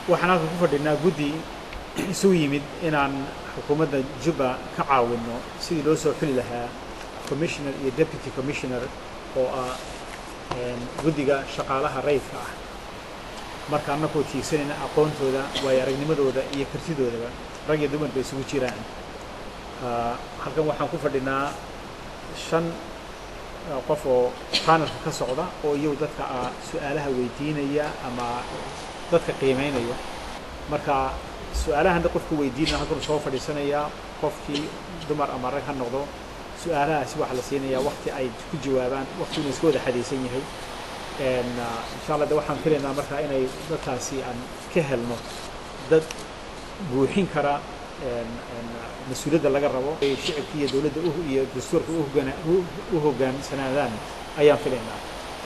waxaan halka ku fadhinaa guddi isugu yimid inaan xukuumadda Juba ka caawino sidii loo soo xuli lahaa commissioner iyo deputy commissioner oo ah guddiga shaqaalaha rayidka ah marka annagoo tiigsanayna aqoontooda waayo aragnimadooda iyo kartidoodaba rag iyo dumar bay isugu jiraan halkan waxaan ku fadhinaa 5 qof oo panelka ka socda oo iyagu dadka su'aalaha weydiinaya ama dadka qiimeynaya marka su'aalahan qofku weydiinaya halkan soo fadhiisanaya qofkii dumar ama rag ha noqdo su'aalahaasi waxa la siinaya waqti ay ku jawaabaan waqtiga iska wada xadiisan yahay insha Allah waxaan filaynaa marka inay dadkaasi aan ka helno dad buuxin kara مسؤولية laga rabo shicibka iyo dawladda iyo dastuurka u hogaansanaadaan ayaan filaynaa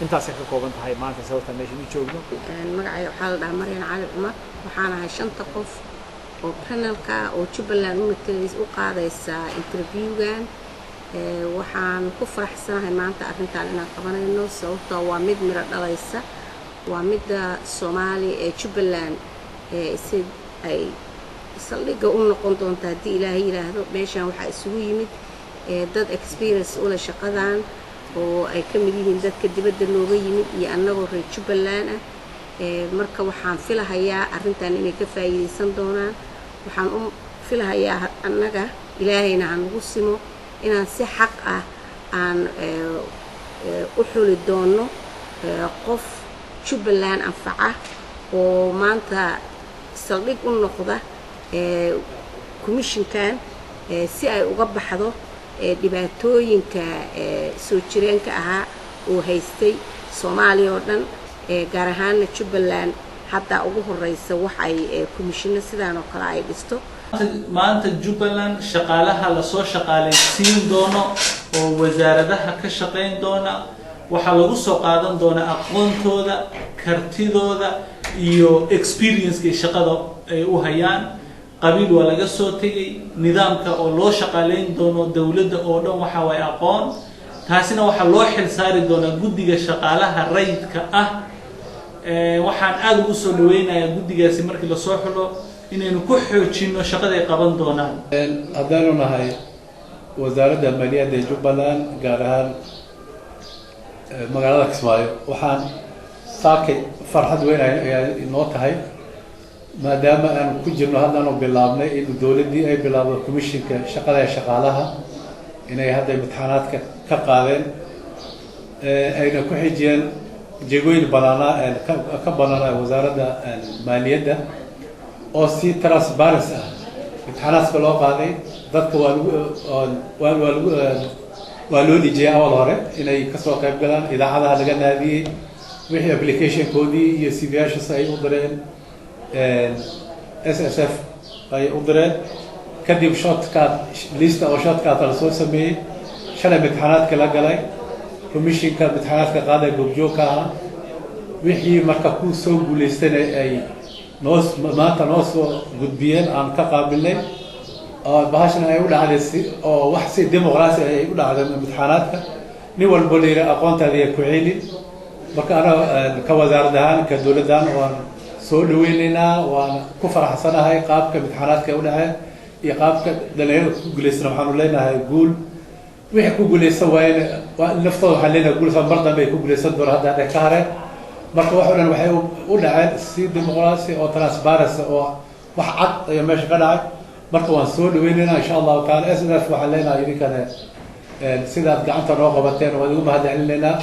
intaas ka kooban tahay maanta sababta meesha u joogno magacayga waxa la dhahaa Maryan Cali Cumar waxaan ahay 5 qof oo panelka oo Jubaland u qaadaysa interviewgan waxaan ku faraxsanahay maanta arrintan inaan qabanayno sababtoo waa mid miro dhalaysa waa mid Soomaali ee Jubaland si ay saldhigga u noqon doonta haddii Ilaahay yiraahdo meeshan waxa isugu yimid dad experience u leh shaqadan oo ay ka mid yihiin dadka dibadda looga yimid iyo annagoo reer Jubaland ah marka waxaan filahayaa arrintan inay ka faa'iideysan doonaan waxaan u filahayaa annaga Ilaahayna aan ugu simo inaan si xaq ah aan u xuli doono qof Jubaland anfaca oo maanta saldhig u noqda commissionkan si ay uga baxdo dhibaatooyinka soo jireenka ahaa oo haystay Soomaaliya oo dhan gaar ahaan Jubaland hadda ugu horeysa wax ay commissioner sidaan oo kale ay dhisto maanta Jubaland shaqaalaha la soo shaqaaleysiin doono oo wasaaradaha ka shaqeyn doona waxa lagu soo qaadan doona aqoontooda kartidooda iyo experience-ka shaqada ay u hayaan qabiil waa laga soo tagay nidaamka oo loo shaqaaleyn doono dawladda oo dhan waxa way aqoon taasina waxa loo xil saari doona guddiga shaqaalaha rayidka ah waxaan aad ugu soo dhaweynayaa guddigaasi markii la soo xulo inaynu ku xoojino shaqada ay qaban doonaan haddaanu nahay wasaaradda maaliyadda ee Jubaland gaar ahaan magaalada Kismaayo waxaan saakay farxad weyn ay inoo tahay maadaama aan ku jirno haddana bilaabnay in dawladdii ay bilaabdo commissionka shaqada ee shaqaalaha inay hadda imtixaanaadka ka qaadeen ayna ku xijiyeen jagooyin banaana ka banaan wasaaradda maaliyadda oo si transparency ah imtixaanaadka loo qaaday dadka waa loo dhijiyay awal hore inay ka soo qayb galaan idaacadaha laga naadiyay wixii application-koodii iyo CV-yaashiisa ay u direen SSF ay u direen kadib shortcut list oo shortcut la soo sameeyay shalay imtixaanaadka la galay commissionka imtixaanaadka qaaday goobjoogka ah wixii marka ku soo guuleystay ay maanta noo soo gudbiyeen aan ka qaabilnay oo bahashana ay u dhacday oo wax si dimuqraasi ay u dhacday imtixaanaadka nin walba leeyahay aqoontaada iyo ku celin marka ana ka wasaaradahan ka dawladdan waan soo dhaweynayna waan ku faraxsanahay qaabka imtixaanaadka u dhacay iyo qaabka dhalinyarada ku guuleysana waxaan u leenahay guul wixii ku guuleysan waa naftooda waxaan leenahay guul mar dambe ay ku guuleysan doonaan hadda ka hareen marka wax dhan waxay u dhaceen si dimuqraasi oo transparency oo wax cad ayaa meesha ka dhacay marka waan soo dhaweynaynaa insha Allah taala SNF waxaan leenahay idinkana sidaad gacanta noo qabateen waan ugu mahadcelinaynaa